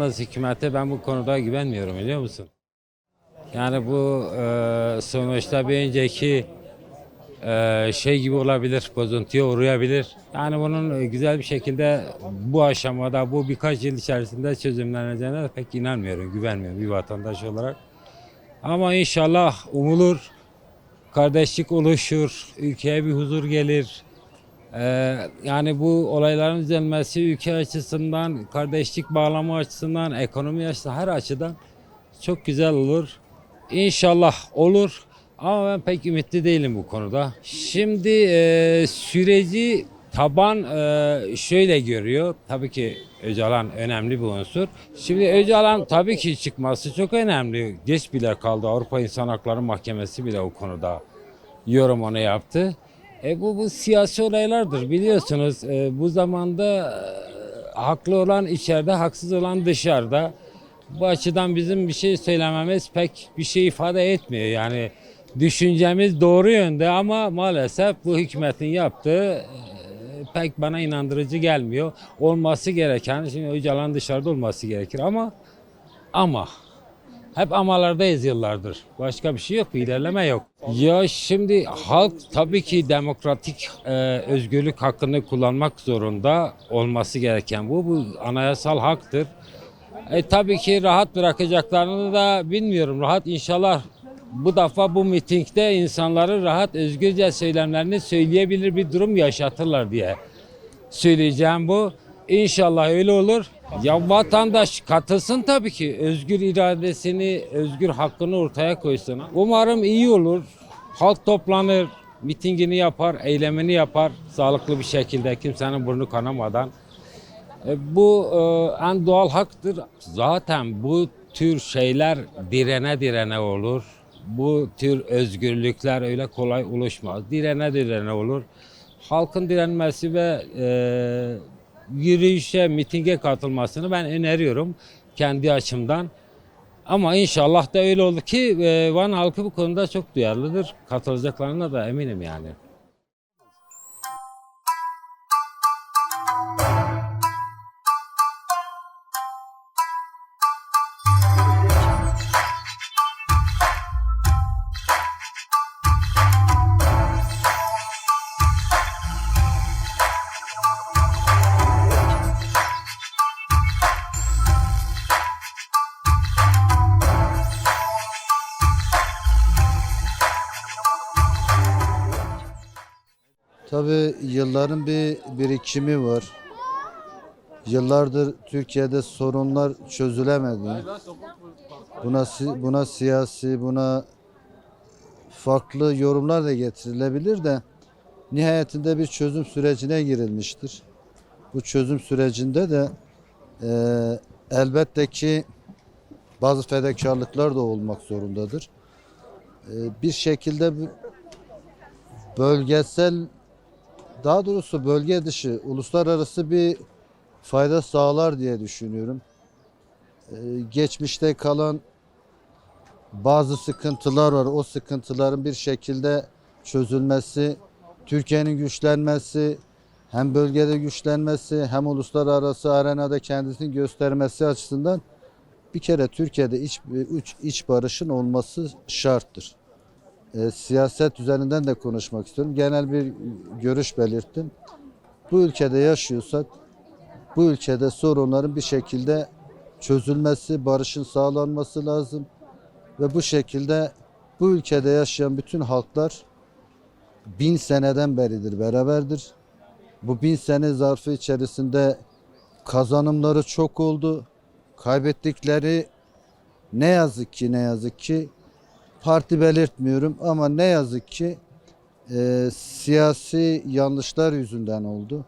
Yalnız hükümete ben bu konuda güvenmiyorum, biliyor musun? Yani bu sonuçta bir önceki şey gibi olabilir, bozuntuya uğrayabilir. Yani bunun güzel bir şekilde bu aşamada, bu birkaç yıl içerisinde çözümleneceğine pek inanmıyorum, güvenmiyorum bir vatandaş olarak. Ama inşallah umulur, kardeşlik oluşur, ülkeye bir huzur gelir. Yani bu olayların düzelmesi ülke açısından, kardeşlik bağlamı açısından, ekonomi açısından her açıdan çok güzel olur. İnşallah olur. Ama ben pek ümitli değilim bu konuda. Şimdi süreci taban şöyle görüyor. Tabii ki Öcalan önemli bir unsur. Şimdi Öcalan tabii ki çıkması çok önemli. Geç bile kaldı. Avrupa İnsan Hakları Mahkemesi bile o konuda yorum onu yaptı. Bu siyasi olaylardır biliyorsunuz. Bu zamanda haklı olan içeride, haksız olan dışarıda. Bu açıdan bizim bir şey söylememiz pek bir şey ifade etmiyor. Yani düşüncemiz doğru yönde ama maalesef bu hükümetin yaptığı pek bana inandırıcı gelmiyor. Olması gereken, şimdi Öcalan dışarıda olması gerekir ama hep amalardayız yıllardır. Başka bir şey yok, bir ilerleme yok. Ya şimdi halk tabii ki demokratik özgürlük hakkını kullanmak zorunda, olması gereken bu anayasal haktır. Tabii ki rahat bırakacaklarını da bilmiyorum. Rahat inşallah bu defa bu mitingde insanları rahat özgürce söylemlerini söyleyebilir bir durum yaşatırlar diye söyleyeceğim bu. İnşallah öyle olur. Ya vatandaş katılsın tabii ki. Özgür iradesini, özgür hakkını ortaya koysun. Umarım iyi olur. Halk toplanır, mitingini yapar, eylemini yapar sağlıklı bir şekilde, kimsenin burnu kanamadan. Bu en doğal haktır. Zaten bu tür şeyler direne direne olur. Bu tür özgürlükler öyle kolay oluşmaz. Direne direne olur. Halkın direnmesi ve yürüyüşe, mitinge katılmasını ben öneriyorum kendi açımdan. Ama inşallah da öyle olur ki Van halkı bu konuda çok duyarlıdır. Katılacaklarına da eminim yani. Tabii yılların bir birikimi var. Yıllardır Türkiye'de sorunlar çözülemedi. Buna siyasi, buna farklı yorumlar da getirilebilir de nihayetinde bir çözüm sürecine girilmiştir. Bu çözüm sürecinde de elbette ki bazı fedakarlıklar da olmak zorundadır. Bir şekilde bölgesel, daha doğrusu bölge dışı, uluslararası bir fayda sağlar diye düşünüyorum. Geçmişte kalan bazı sıkıntılar var. O sıkıntıların bir şekilde çözülmesi, Türkiye'nin güçlenmesi, hem bölgede güçlenmesi, hem uluslararası arenada kendisini göstermesi açısından bir kere Türkiye'de iç barışın olması şarttır. Siyaset üzerinden de konuşmak istiyorum. Genel bir görüş belirttim. Bu ülkede yaşıyorsak, bu ülkede sorunların bir şekilde çözülmesi, barışın sağlanması lazım. Ve bu şekilde bu ülkede yaşayan bütün halklar 1000 seneden beridir beraberdir. Bu 1000 sene zarfı içerisinde kazanımları çok oldu. Kaybettikleri ne yazık ki parti belirtmiyorum ama ne yazık ki siyasi yanlışlar yüzünden oldu.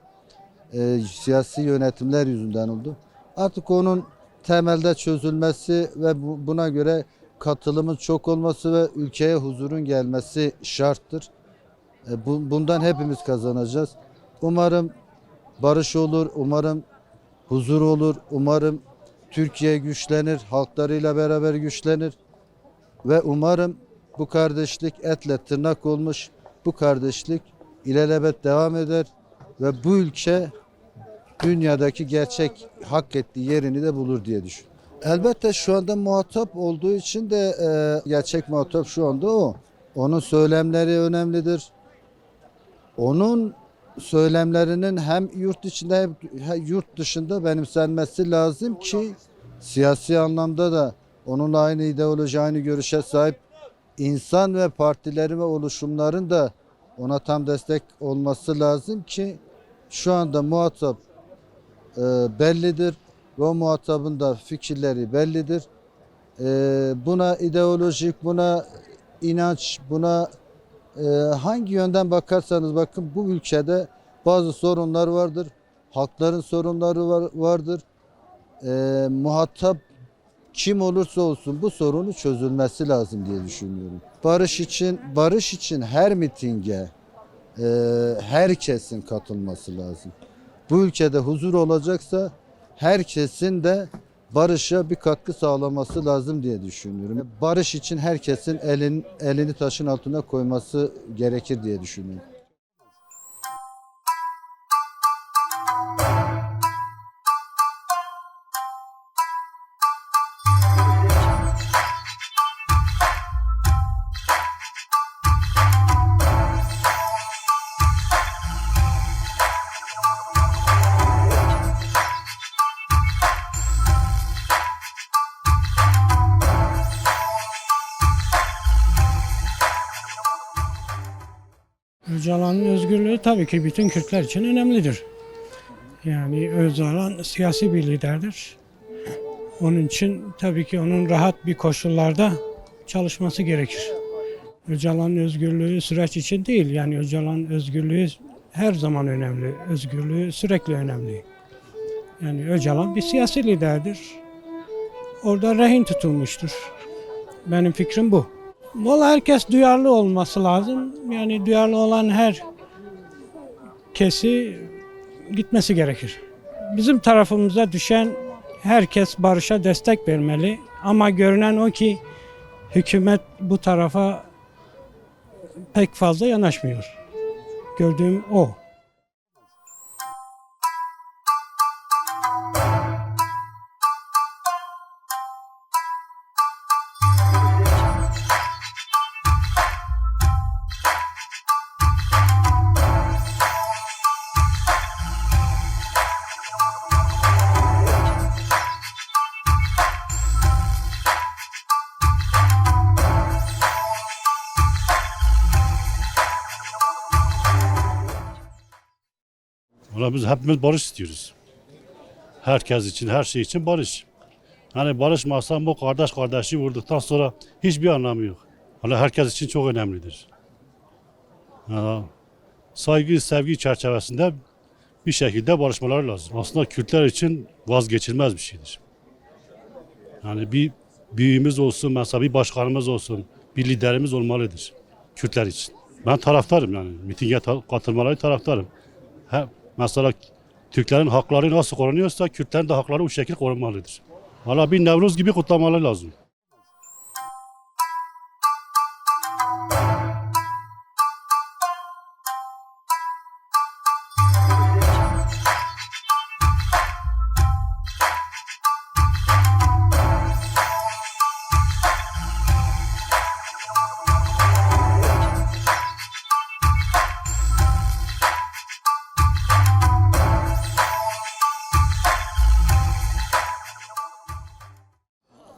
Siyasi yönetimler yüzünden oldu. Artık onun temelde çözülmesi ve buna göre katılımın çok olması ve ülkeye huzurun gelmesi şarttır. Bundan hepimiz kazanacağız. Umarım barış olur, umarım huzur olur, umarım Türkiye güçlenir, halklarıyla beraber güçlenir ve umarım bu kardeşlik etle tırnak olmuş, bu kardeşlik ilelebet devam eder ve bu ülke dünyadaki gerçek hak ettiği yerini de bulur diye düşünüyorum. Elbette şu anda muhatap olduğu için de gerçek muhatap şu anda o. Onun söylemleri önemlidir. Onun söylemlerinin hem yurt içinde hem yurt dışında benimsenmesi lazım ki siyasi anlamda da onunla aynı ideoloji, aynı görüşe sahip insan ve partilerin ve oluşumların da ona tam destek olması lazım ki şu anda muhatap bellidir ve o muhatabın da fikirleri bellidir. Buna ideolojik, buna inanç, buna hangi yönden bakarsanız bakın bu ülkede bazı sorunlar vardır. Halkların sorunları vardır. Muhatap kim olursa olsun bu sorunu çözülmesi lazım diye düşünüyorum. Barış için her mitinge herkesin katılması lazım. Bu ülkede huzur olacaksa herkesin de barışa bir katkı sağlaması lazım diye düşünüyorum. Barış için herkesin elini taşın altına koyması gerekir diye düşünüyorum. Öcalan'ın özgürlüğü tabii ki bütün Kürtler için önemlidir. Yani Öcalan siyasi bir liderdir. Onun için tabii ki onun rahat bir koşullarda çalışması gerekir. Öcalan'ın özgürlüğü süreç için değil. Yani Öcalan'ın özgürlüğü her zaman önemli. Özgürlüğü sürekli önemli. Yani Öcalan bir siyasi liderdir. Orada rehin tutulmuştur. Benim fikrim bu. Vallahi herkes duyarlı olması lazım. Yani duyarlı olan her kesi gitmesi gerekir. Bizim tarafımıza düşen herkes barışa destek vermeli. Ama görünen o ki hükümet bu tarafa pek fazla yanaşmıyor. Gördüğüm o. Valla biz hepimiz barış istiyoruz. Herkes için, her şey için barış. Hani barışmazsan bu kardeş kardeşi vurduktan sonra hiçbir anlamı yok. Valla herkes için çok önemlidir. Ya, saygı, sevgi çerçevesinde bir şekilde barışmalar lazım. Aslında Kürtler için vazgeçilmez bir şeydir. Yani bir büyüğümüz olsun, mesela bir başkanımız olsun, bir liderimiz olmalıdır Kürtler için. Ben taraftarım yani, mitinge katılmaları taraftarım. Mesela Türklerin hakları nasıl korunuyorsa Kürtlerin de hakları bu şekilde korunmalıdır. Valla bir Nevruz gibi kutlamaları lazım.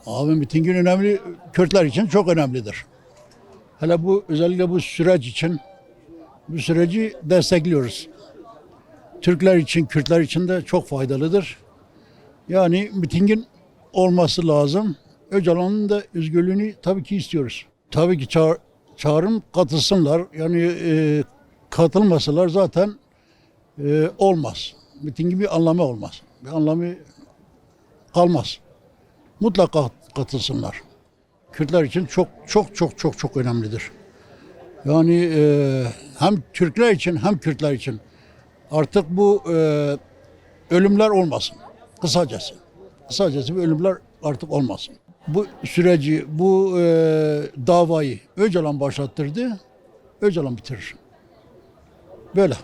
Abi mitingin önemli, Kürtler için çok önemlidir. Hele bu özellikle bu süreç için bu süreci destekliyoruz. Türkler için, Kürtler için de çok faydalıdır. Yani mitingin olması lazım. Öcalan'ın da özgürlüğünü tabii ki istiyoruz. Tabii ki çağırın katılsınlar. Yani katılmasalar zaten olmaz. Mitingin bir anlamı olmaz. Bir anlamı kalmaz. Mutlaka katılsınlar. Kürtler için çok önemlidir. Yani hem Türkler için hem Kürtler için artık bu ölümler olmasın. Kısacası. Kısacası bu ölümler artık olmasın. Bu süreci, bu davayı Öcalan başlattırdı. Öcalan bitirir. Böyle.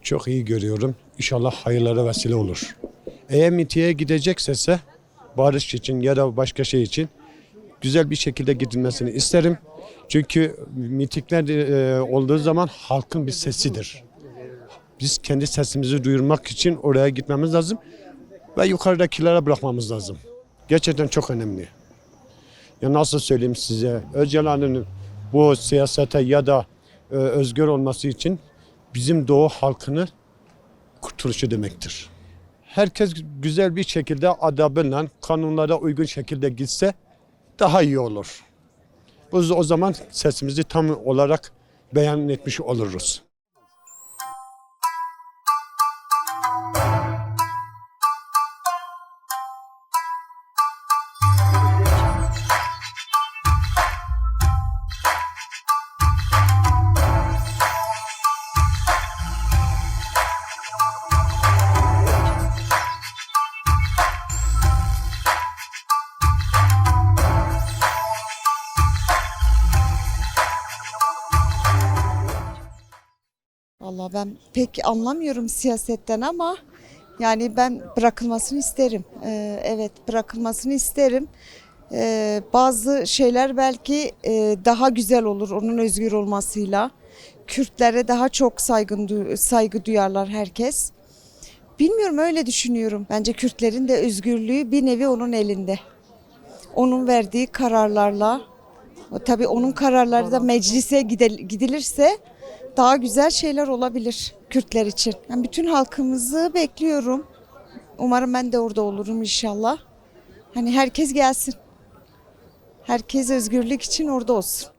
çok iyi görüyorum. İnşallah hayırlara vesile olur. Eğer mitinge gidecekse barış için ya da başka şey için güzel bir şekilde gidilmesini isterim. Çünkü mitingler olduğu zaman halkın bir sesidir. Biz kendi sesimizi duyurmak için oraya gitmemiz lazım ve yukarıdakilere bırakmamız lazım. Gerçekten çok önemli. Ya nasıl söyleyeyim size, Öcalan'ın bu siyasete ya da özgür olması için bizim Doğu halkını kurtuluşu demektir. Herkes güzel bir şekilde adabıyla, kanunlara uygun şekilde gitse daha iyi olur. O zaman sesimizi tam olarak beyan etmiş oluruz. Vallahi ben pek anlamıyorum siyasetten ama yani ben bırakılmasını isterim. Evet, bırakılmasını isterim. Bazı şeyler belki daha güzel olur onun özgür olmasıyla. Kürtlere daha çok saygı duyarlar herkes. Bilmiyorum, öyle düşünüyorum. Bence Kürtlerin de özgürlüğü bir nevi onun elinde. Onun verdiği kararlarla, tabii onun kararları da meclise gidilirse daha güzel şeyler olabilir Kürtler için. Yani bütün halkımızı bekliyorum. Umarım ben de orada olurum inşallah. Hani herkes gelsin. Herkes özgürlük için orada olsun.